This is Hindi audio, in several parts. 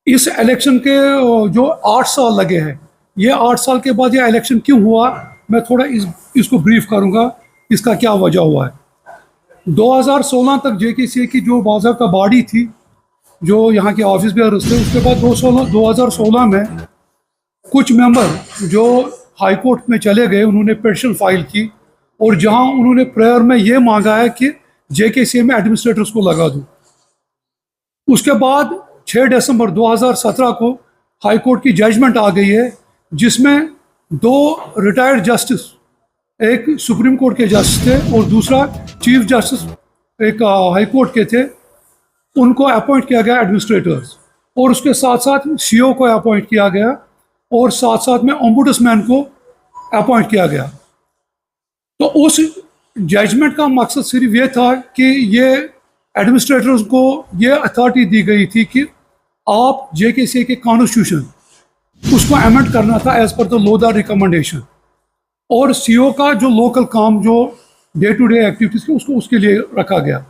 इस इलेक्शन के जो 8 साल लगे हैं, ये 8 साल के बाद ये इलेक्शन क्यों हुआ, मैं थोड़ा इसको ब्रीफ करूंगा, इसका क्या वजह हुआ है। 2016 तक जेकेसी की जो बाज़ाब्ता बॉडी थी, जो यहाँ के ऑफिस बेयर्स थे, उसके बाद 2016 में कुछ मेंबर जो हाई कोर्ट में चले गए, उन्होंने पिटीशन फाइल की और जहाँ उन्होंने प्रेयर में ये मांगा है कि जेकेसी में एडमिनिस्ट्रेटर्स को लगा दूँ। उसके बाद 6 दिसंबर 2017 को हाई कोर्ट की जजमेंट आ गई है, जिसमें 2 रिटायर्ड जस्टिस, एक सुप्रीम कोर्ट के जस्टिस थे और दूसरा चीफ जस्टिस एक हाई कोर्ट के थे, उनको अपॉइंट किया गया एडमिनिस्ट्रेटर्स, और उसके साथ साथ सीओ को अपॉइंट किया गया और साथ साथ में ओम्बुड्समैन को अपॉइंट किया गया। तो उस जजमेंट का मकसद सिर्फ ये था कि ये एडमिनिस्ट्रेटर्स को ये अथॉरिटी दी गई थी कि आप जेकेसी के कॉन्स्टिट्यूशन उसको अमेंड करना था as per the Lodha recommendation, और सीओ का जो लोकल काम, जो डे टू डे एक्टिविटीज़ की, उसको उसके लिए रखा गया।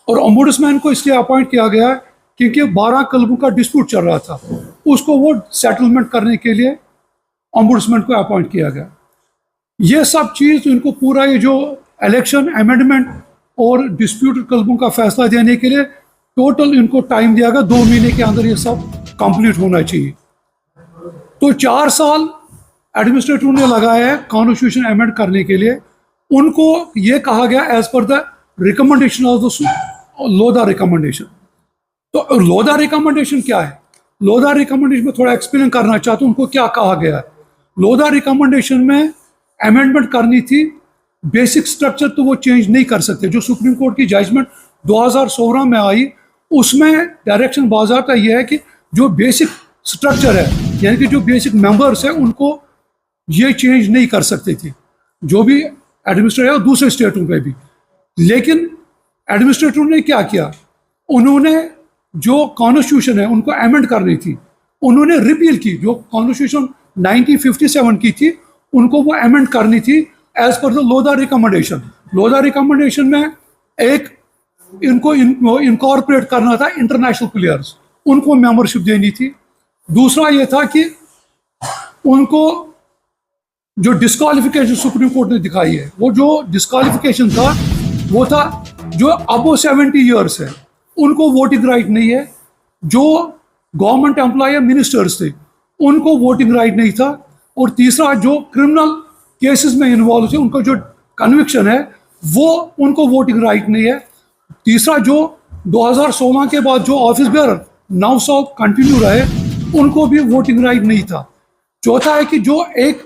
और ओम्बुड्समैन को इसलिए अपॉइंट किया गया क्योंकि 12 क्लबों का डिस्प्यूट चल रहा था, उसको वो सेटलमेंट करने के लिए ओम्बुड्समैन को अपॉइंट किया गया। ये सब चीज़ इनको पूरा ये जो इलेक्शन अमेंडमेंट और डिस्प्यूटेड क्लबों का फैसला देने के लिए टोटल इनको टाइम दिया गया, 2 महीने के अंदर ये सब कंप्लीट होना चाहिए। तो 4 साल एडमिनिस्ट्रेटर ने लगाया है कॉन्स्टिट्यूशन अमेंड करने के लिए। उनको ये कहा गया as per the recommendation of the Lodha recommendation. तो लोधा रिकमेंडेशन क्या है? लोधा रिकमेंडेशन में थोड़ा एक्सप्लेन करना चाहता हूँ उनको क्या कहा गया है। लोधा रिकमेंडेशन में अमेंडमेंट करनी थी, बेसिक स्ट्रक्चर तो वो चेंज नहीं कर सकते। जो सुप्रीम कोर्ट की जजमेंट 2016 में आई, उसमें डायरेक्शन बाज़ाब्ता ये है कि जो बेसिक स्ट्रक्चर है, यानी कि जो बेसिक मेंबर्स हैं, उनको ये चेंज नहीं कर सकते थे, जो भी एडमिनिस्ट्रेटर है दूसरे स्टेटों पे भी। लेकिन एडमिनिस्ट्रेटर ने क्या किया, उन्होंने जो कॉन्स्टिट्यूशन है उनको अमेंड करनी थी, उन्होंने रिपील की। जो कॉन्स्टिट्यूशन 1957 की थी, उनको वो अमेंड करनी थी as per the Lodha recommendation. Lodha recommendation में एक इनको इनकॉर्पोरेट करना था इंटरनेशनल प्लेयर्स, उनको मेंबरशिप देनी थी। दूसरा ये था कि उनको जो डिस्क्वालिफिकेशन सुप्रीम कोर्ट ने दिखाई है, वो जो डिस्क्वालिफिकेशन था वो था जो अबो 70 ईयर्स है उनको वोटिंग राइट नहीं है। जो गवर्नमेंट एम्प्लॉय मिनिस्टर्स थे उनको वोटिंग राइट नहीं था। और तीसरा, जो क्रिमिनल केसेस में इन्वॉल्व थे, उनको जो कन्विक्शन है वो उनको वोटिंग राइट नहीं है। तीसरा, जो 2016 के बाद जो ऑफिस बेयर 9 साल कंटिन्यू रहे, उनको भी वोटिंग राइट नहीं था। चौथा है कि जो एक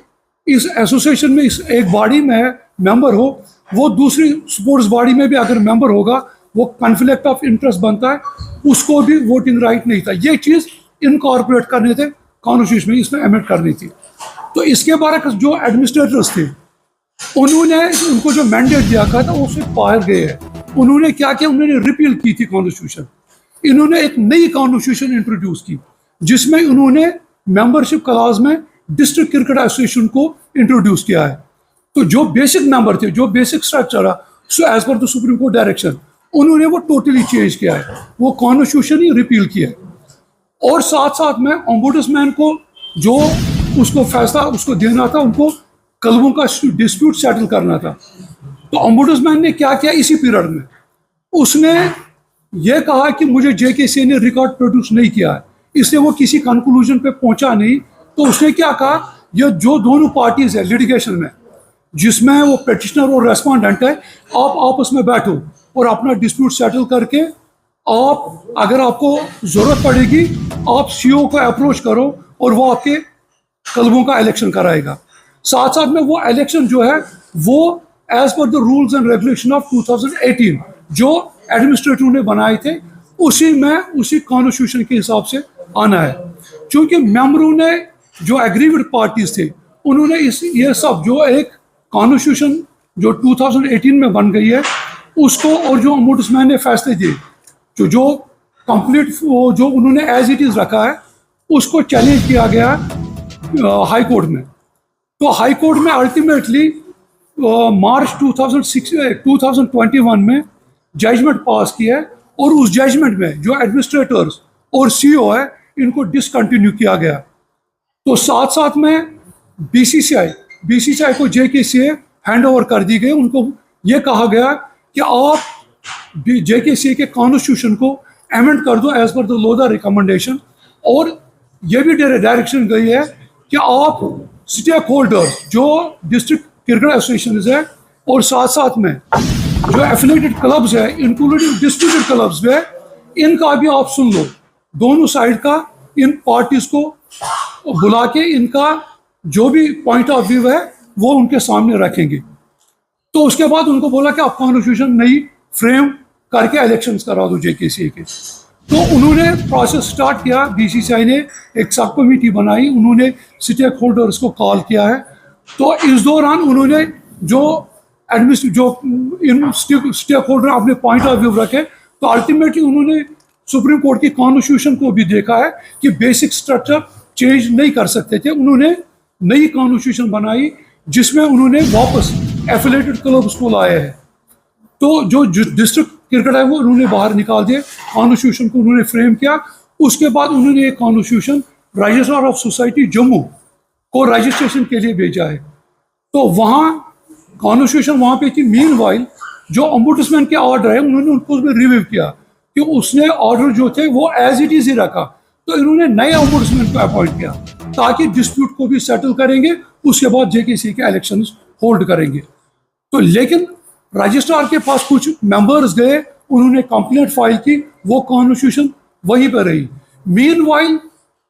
इस एसोसिएशन में, इस एक बॉडी में मेंबर हो, वो दूसरी स्पोर्ट्स बॉडी में भी अगर मेंबर होगा, वो कॉन्फ्लिक्ट ऑफ इंटरेस्ट बनता है, उसको भी वोटिंग राइट नहीं था। ये चीज़ इनकॉर्पोरेट करने थे कॉन्स्टिट्यूशन में, इसमें अमेंड करनी थी। तो इसके बारे जो एडमिनिस्ट्रेटर्स थे, उन्होंने उनको जो मैंडेट दिया था वो उससे बाहर गए हैं। उन्होंने क्या किया, उन्होंने रिपील की थी कॉन्स्टिट्यूशन। इन्होंने एक नई कॉन्स्टिट्यूशन इंट्रोड्यूस की, जिसमें उन्होंने मेंबरशिप क्लास में डिस्ट्रिक्ट क्रिकेट एसोसिएशन को इंट्रोड्यूस किया है। तो जो बेसिक मेंबर थे, जो बेसिक स्ट्रक्चर है, so as per the supreme court direction, उन्होंने वो टोटली चेंज किया है, वो कॉन्स्टिट्यूशन ही रिपील किया है। और साथ साथ में ओम्बुड्समैन को जो उसको फैसला उसको देना था, उनको क्लबों का डिस्प्यूट सेटल करना था। तो ओम्बुड्समैन ने क्या किया इसी पीरियड में, उसने ये कहा कि मुझे जेकेसी ने रिकॉर्ड प्रोड्यूस नहीं किया है, इसलिए वो किसी कंक्लूजन पे पहुंचा नहीं। तो उसने क्या कहा, ये जो दोनों पार्टीज है लिटिगेशन में, जिसमें वो पिटिशनर और रेस्पोंडेंट है, आप आपस में बैठो और अपना डिस्प्यूट सेटल करके, आप अगर आपको ज़रूरत पड़ेगी आप सीओ को अप्रोच करो और वो आपके क्लबों का इलेक्शन कराएगा। साथ साथ में वो इलेक्शन जो है वो as per the rules and regulation of 2018 जो एडमिनिस्ट्रेटर ने बनाए थे, उसी में उसी कॉन्स्टिट्यूशन के हिसाब से आना है। क्योंकि मेंबरों ने जो एग्रीवेड पार्टीज थे, उन्होंने ये सब जो एक कॉन्स्टिट्यूशन जो 2018 में बन गई है उसको, और जो ओम्बुड्समैन ने फैसले दिए, जो कंप्लीट जो उन्होंने एज इट इज़ रखा है, उसको चैलेंज किया गया हाई कोर्ट में। तो हाई कोर्ट में अल्टीमेटली मार्च 2021 में जजमेंट पास किया है, और उस जजमेंट में जो एडमिनिस्ट्रेटर्स और सीईओ है, इनको डिसकंटिन्यू किया गया। तो साथ साथ में बीसीसीआई को जेकेसीए हैंड ओवर कर दी गई। उनको ये कहा गया कि आप जेकेसीए के कॉन्स्टिट्यूशन को अमेंड कर दो as per the Lodha recommendation, और ये भी डायरेक्शन गई है कि आप स्टेक होल्डर्स जो डिस्ट्रिक्ट क्रिकेट एसोसिएशन है और साथ साथ में जो एफिलेटेड क्लब्स है इंक्लूडिंग डिस्ट्रिब्यूटेड क्लब्स है, इनका भी आप सुन लो, दोनों साइड का इन पार्टीज को बुला के इनका जो भी पॉइंट ऑफ व्यू है वो उनके सामने रखेंगे। तो उसके बाद उनको बोला कि आप कॉन्स्टिट्यूशन नई फ्रेम करके इलेक्शंस करा दो जेकेसीए के। तो उन्होंने प्रोसेस स्टार्ट किया, बीसीसीआई ने एक सब कमेटी बनाई, उन्होंने स्टेक होल्डर्स को कॉल किया है। तो इस दौरान उन्होंने जो इन स्टेक होल्डर अपने पॉइंट ऑफ व्यू रखे, तो अल्टीमेटली उन्होंने सुप्रीम कोर्ट की कॉन्स्टिट्यूशन को भी देखा है कि बेसिक स्ट्रक्चर चेंज नहीं कर सकते थे। उन्होंने नई कॉन्स्टिट्यूशन बनाई जिसमें उन्होंने वापस एफिलेटेड क्लब्स को लाया है। तो जो डिस्ट्रिक्ट क्रिकेट है वो उन्होंने बाहर निकाल दिए, कॉन्स्टिट्यूशन को उन्होंने फ्रेम किया। उसके बाद उन्होंने एक constitution registrar of society Jammu को रजिस्ट्रेशन के लिए भेजा है। तो वहाँ कॉन्स्टिट्यूशन वहाँ पे कि मीनवाइल जो ओम्बुड्समैन के ऑर्डर है उन्होंने उनको उसमें रिव्यू किया कि उसने ऑर्डर जो थे वो एज इट इज ही रखा। तो इन्होंने नए ओम्बुड्समैन को अपॉइंट किया ताकि डिस्प्यूट को भी सेटल करेंगे, उसके बाद जेकेसी के इलेक्शंस होल्ड करेंगे। तो लेकिन रजिस्ट्रार के पास कुछ मेंबर्स गए, उन्होंने कंप्लेंट फाइल की, वो कॉन्स्टिट्यूशन वहीं पर रही। मीनवाइल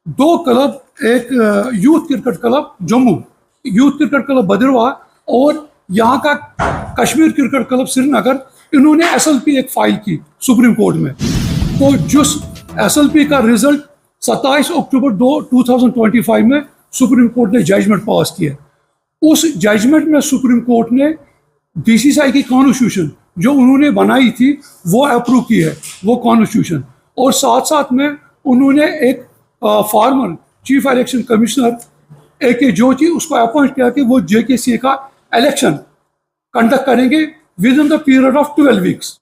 दो क्लब, एक youth cricket club Jammu, youth cricket club Bhadarwah और यहाँ का कश्मीर क्रिकेट क्लब श्रीनगर, इन्होंने एसएलपी एक फाइल की सुप्रीम कोर्ट में। तो जिस एसएलपी का रिजल्ट 27 अक्टूबर 2025 में सुप्रीम कोर्ट ने जजमेंट पास किया। उस जजमेंट में सुप्रीम कोर्ट ने बीसीसीआई की कॉन्स्टिट्यूशन जो उन्होंने बनाई थी वो अप्रूव की है, वो कॉन्स्टिट्यूशन। और साथ साथ में उन्होंने एक former chief election commissioner AK ज्योति उसको अपॉइंट किया कि वो जेकेसीए का इलेक्शन कंडक्ट करेंगे with in the period of 12 weeks.